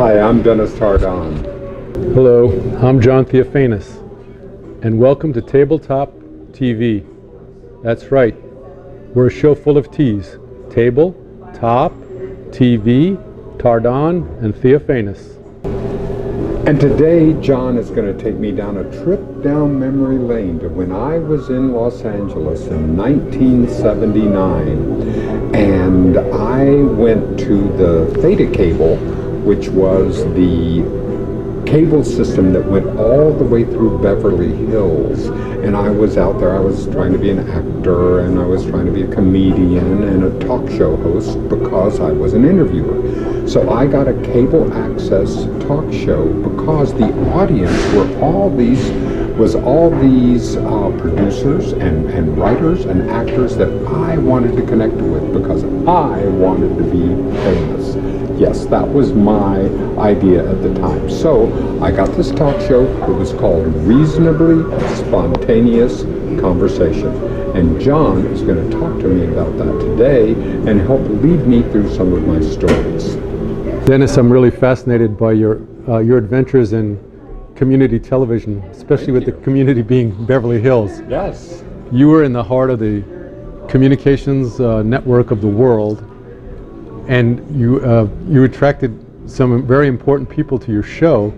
Hi, I'm Dennis Tardon. Hello, I'm John Theophanis, and welcome to Tabletop TV. That's right, we're a show full of T's. Table, Top, TV, Tardon, and Theophanis. And today, John is going to take me down a trip down memory lane to when I was in Los Angeles in 1979. And I went to the Theta cable, which was the cable system that went all the way through Beverly Hills. And I was out there, I was trying to be an actor, and I was trying to be a comedian and a talk show host because I was an interviewer. So I got a cable access talk show because the audience was all these producers and writers and actors that I wanted to connect with because I wanted to be famous. Yes, that was my idea at the time. So I got this talk show. It was called Reasonably Spontaneous Conversation. And John is going to talk to me about that today and help lead me through some of my stories. Dennis, I'm really fascinated by your adventures in community television, especially with the community being Beverly Hills. Yes. You were in the heart of the communications network of the world, and you attracted some very important people to your show,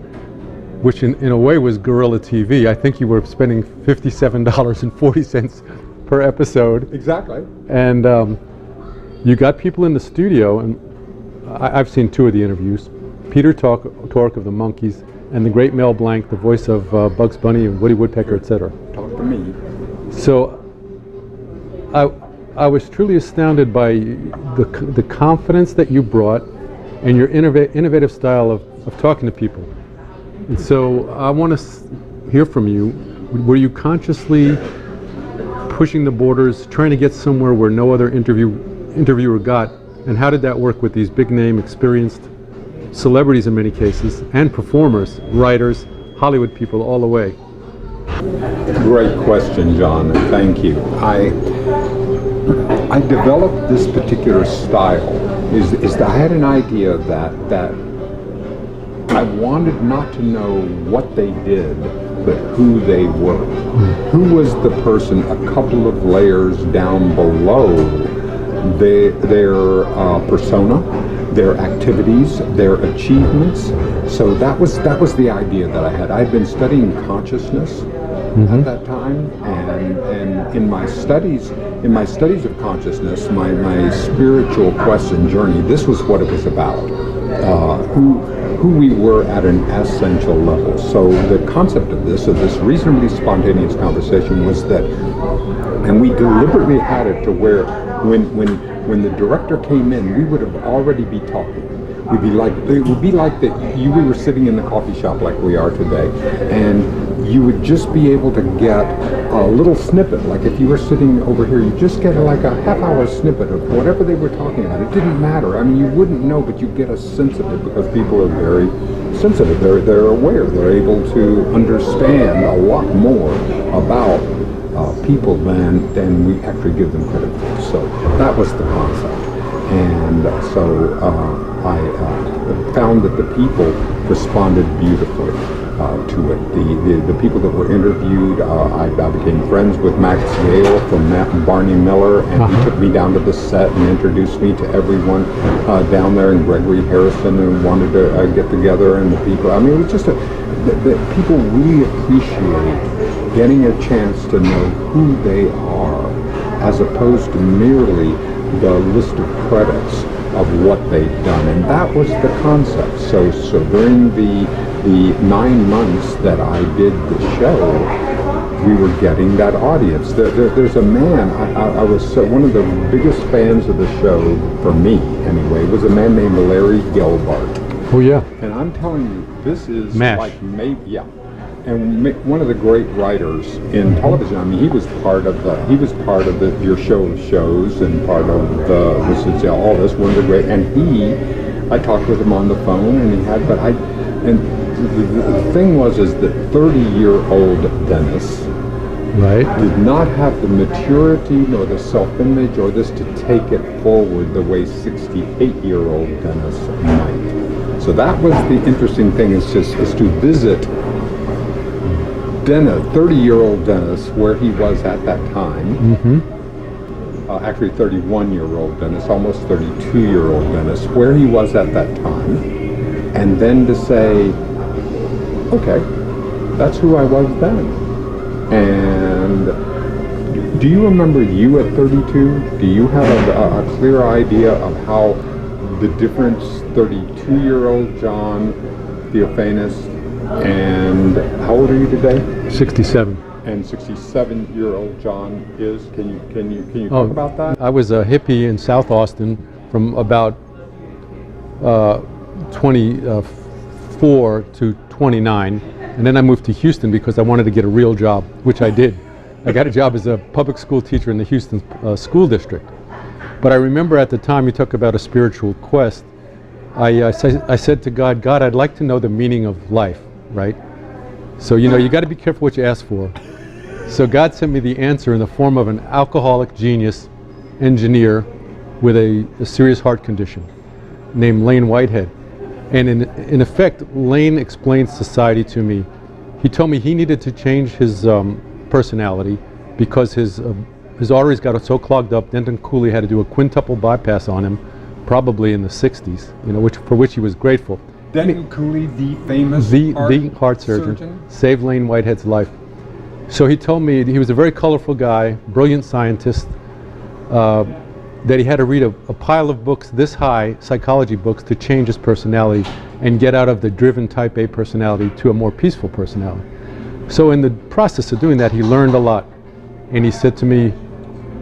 which in a way was guerrilla TV. I think you were spending $57.40 per episode. Exactly. And you got people in the studio, and I've seen two of the interviews. Peter Tork of the Monkees, and the great Mel Blanc, the voice of Bugs Bunny and Woody Woodpecker, etc. Talk to me. So I was truly astounded by the confidence that you brought and your innovative style of talking to people. And so I want to hear from you. Were you consciously pushing the borders, trying to get somewhere where no other interviewer got? And how did that work with these big name, experienced celebrities in many cases, and performers, writers, Hollywood people, all the way? Great question, John. Thank you. I developed this particular style is that I had an idea that I wanted not to know what they did, but who they were. Who was the person a couple of layers down below their persona, their activities, their achievements. So that was the idea that I had. I'd been studying consciousness at that time, and in my studies of consciousness, my spiritual quest and journey, this was what it was about. Who we were at an essential level. So the concept of this reasonably spontaneous conversation was that, and we deliberately had it to where when the director came in, we would have already be talking. It would be like that we were sitting in the coffee shop like we are today, and you would just be able to get a little snippet. Like if you were sitting over here, you just get like a half-hour snippet of whatever they were talking about. It didn't matter. I mean, you wouldn't know, but you get a sense of it because people are very sensitive. They're aware. They're able to understand a lot more about people than we actually give them credit for. So that was the concept. And so I found that the people responded beautifully to it. The people that were interviewed, I became friends with Max Gale from Barney Miller, and he took me down to the set and introduced me to everyone down there, and Gregory Harrison, and wanted to get together, and the people. I mean, it was just that people really appreciate getting a chance to know who they are, as opposed to merely the list of credits of what they've done. And that was the concept. So during the 9 months that I did the show, we were getting that audience. There's a man, I was one of the biggest fans of the show, for me anyway, was a man named Larry Gelbart. Oh yeah. And I'm telling you, this is MASH. like maybe, yeah. And one of the great writers in television. I mean, he was part of your show of shows, and part of all this. One of the great, and I talked with him on the phone, and the thing was that 30-year-old Dennis did not have the maturity nor the self-image or this to take it forward the way 68-year-old Dennis might. So that was the interesting thing, is to visit Dennis, 30-year-old Dennis, where he was at that time. Actually 31-year-old Dennis, almost 32-year-old Dennis, where he was at that time. And then to say, okay, that's who I was then. And do you remember you at 32? Do you have a clear idea of how the difference 32-year-old John Theophanes and how old are you today? 67. And 67-year-old John is? Can you talk about that? I was a hippie in South Austin from about 24 to 29, and then I moved to Houston because I wanted to get a real job, which I did. I got a job as a public school teacher in the Houston school district. But I remember at the time, you talk about a spiritual quest, I said to God, God, I'd like to know the meaning of life, right? So, you know, you got to be careful what you ask for. So God sent me the answer in the form of an alcoholic genius engineer with a serious heart condition named Lane Whitehead. And in effect, Lane explained society to me. He told me he needed to change his personality because his arteries got so clogged up. Denton Cooley had to do a quintuple bypass on him, probably in the 60s, you know, for which he was grateful. Denton Cooley, the famous heart surgeon, saved Lane Whitehead's life. So he told me he was a very colorful guy, brilliant scientist, that he had to read a pile of books this high, psychology books, to change his personality and get out of the driven type A personality to a more peaceful personality. So in the process of doing that, he learned a lot. And he said to me,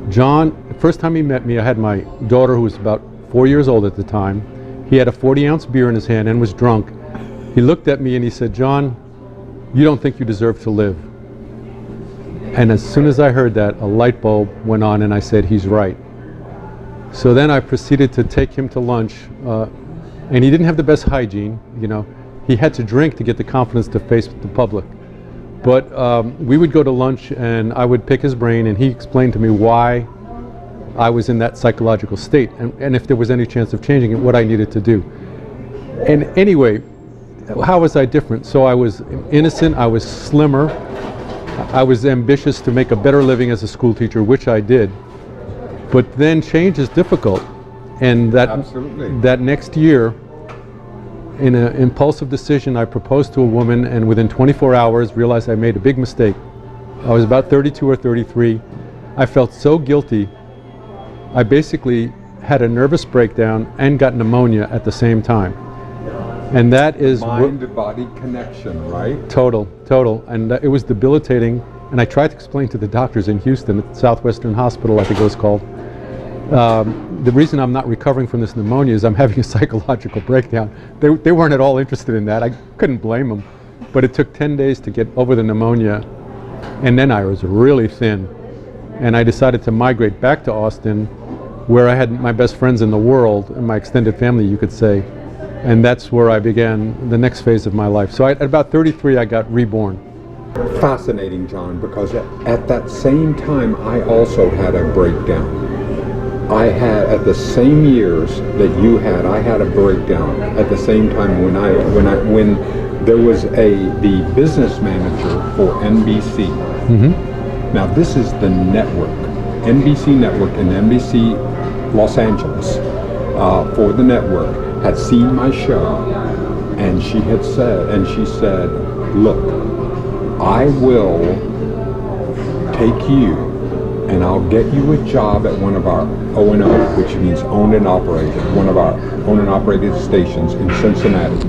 John, the first time he met me, I had my daughter who was about 4 years old at the time. He had a 40-ounce beer in his hand and was drunk. He looked at me and he said, John, you don't think you deserve to live. And as soon as I heard that, a light bulb went on and I said, he's right. So then I proceeded to take him to lunch, and he didn't have the best hygiene, you know. He had to drink to get the confidence to face the public. But we would go to lunch and I would pick his brain and he explained to me why I was in that psychological state and if there was any chance of changing it, what I needed to do. And anyway, how was I different? So I was innocent, I was slimmer, I was ambitious to make a better living as a school teacher, which I did. But then change is difficult. And that next year, in an impulsive decision, I proposed to a woman and within 24 hours realized I made a big mistake. I was about 32 or 33. I felt so guilty. I basically had a nervous breakdown and got pneumonia at the same time. And that is mind-body connection, right? Total. And it was debilitating. And I tried to explain to the doctors in Houston at Southwestern Hospital, I think it was called, the reason I'm not recovering from this pneumonia is I'm having a psychological breakdown. They weren't at all interested in that. I couldn't blame them. But it took 10 days to get over the pneumonia. And then I was really thin. And I decided to migrate back to Austin, where I had my best friends in the world, and my extended family, you could say. And that's where I began the next phase of my life. So at about 33, I got reborn. Fascinating, John, because at that same time, I also had a breakdown. I had, at the same years that you had, I had a breakdown at the same time when there was the business manager for NBC. Mm-hmm. Now this is the network, NBC Network and NBC Los Angeles for the network had seen my show, and she said, look, I will take you and I'll get you a job at one of our O&O, which means owned and operated, one of our owned and operated stations in Cincinnati.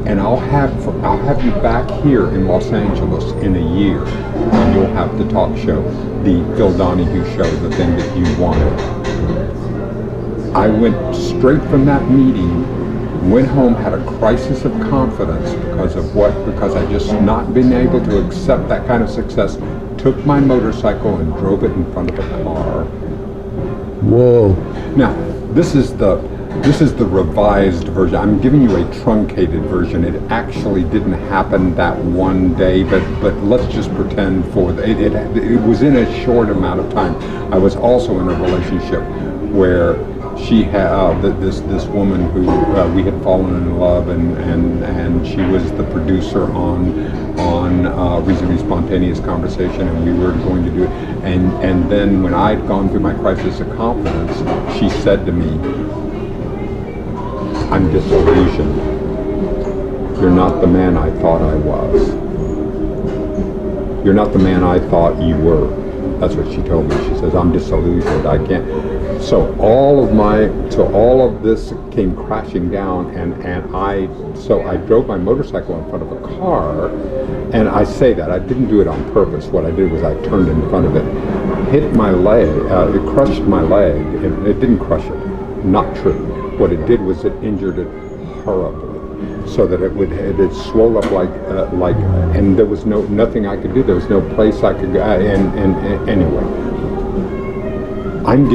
And I'll have you back here in Los Angeles in a year, and you'll have the talk show, the Phil Donahue show, the thing that you wanted. I went straight from that meeting, went home, had a crisis of confidence because I just not been able to accept that kind of success. Took my motorcycle and drove it in front of a car. Whoa. Now, this is the revised version. I'm giving you a truncated version. It actually didn't happen that one day, but let's just pretend it was in a short amount of time. I was also in a relationship where she had this woman who we had fallen in love, and she was the producer on Reasonably Spontaneous Conversation, and we were going to do it. And then when I'd gone through my crisis of confidence, she said to me, "I'm disillusioned. You're not the man I thought I was. You're not the man I thought you were." That's what she told me. She says, "I'm disillusioned. I can't." So all of this came crashing down, and I drove my motorcycle in front of a car, and I say that I didn't do it on purpose. What I did was I turned in front of it, hit my leg, it crushed my leg. It didn't crush it, not true. What it did was it injured it horribly, so that it swelled up like, and there was nothing I could do. There was no place I could go. And anyway, I'm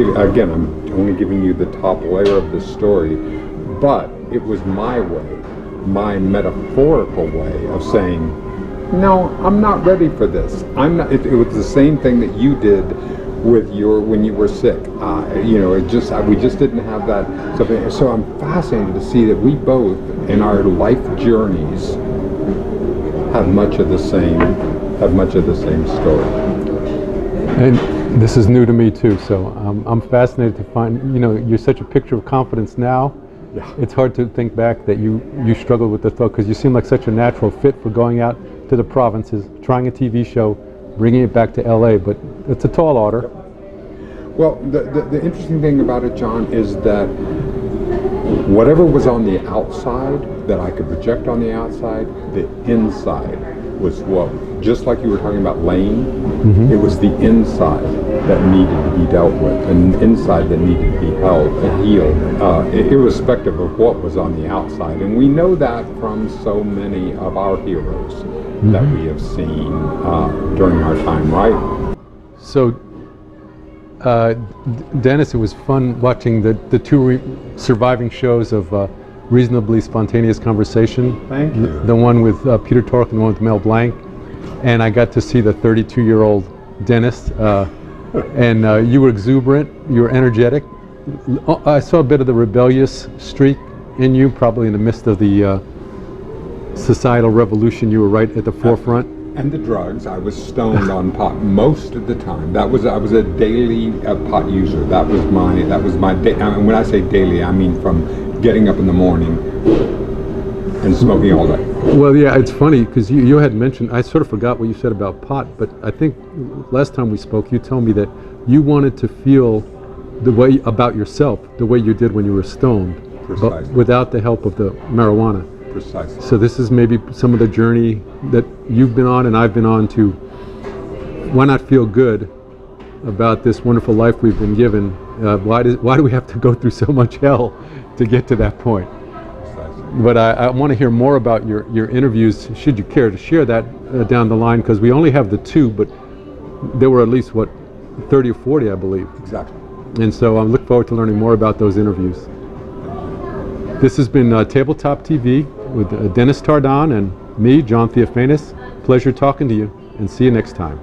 only giving you the top layer of the story, but it was my way, my metaphorical way of saying, no, I'm not ready for this. I'm not. It was the same thing that you did with when you were sick. We just didn't have that. So I'm fascinated to see that we both, in our life journeys, have much of the same story. And this is new to me too, so I'm fascinated to find, you're such a picture of confidence now. Yeah. It's hard to think back that you struggled with the thought, because you seem like such a natural fit for going out to the provinces, trying a TV show, bringing it back to LA, but it's a tall order. Yep. Well, the interesting thing about it, John, is that whatever was on the outside that I could project on the outside, the inside was just like you were talking about Lane, it was the inside that needed to be dealt with, and inside that needed to be healed, irrespective of what was on the outside. And we know that from so many of our heroes that we have seen during our time, right? So, Dennis, it was fun watching the two surviving shows of Reasonably Spontaneous Conversation. Thank you. The one with Peter Tork and the one with Mel Blanc. And I got to see the 32-year-old Dennis. And you were exuberant, you were energetic. I saw a bit of the rebellious streak in you, probably in the midst of the societal revolution. You were right at the forefront. And the drugs. I was stoned on pot most of the time. I was a daily pot user. That was my day. I mean, when I say daily, I mean from getting up in the morning and smoking all day. Well, yeah, it's funny because you had mentioned, I sort of forgot what you said about pot, but I think last time we spoke, you told me that you wanted to feel the way about yourself, the way you did when you were stoned, but without the help of the marijuana. Precisely. So this is maybe some of the journey that you've been on and I've been on to, why not feel good about this wonderful life we've been given? Why do we have to go through so much hell to get to that point? Precisely. But I want to hear more about your interviews, should you care to share that down the line, because we only have the two, but there were at least, 30 or 40, I believe. Exactly. And so I look forward to learning more about those interviews. This has been Tabletop TV with Dennis Tardon and me, John Theophanis. Pleasure talking to you, and see you next time.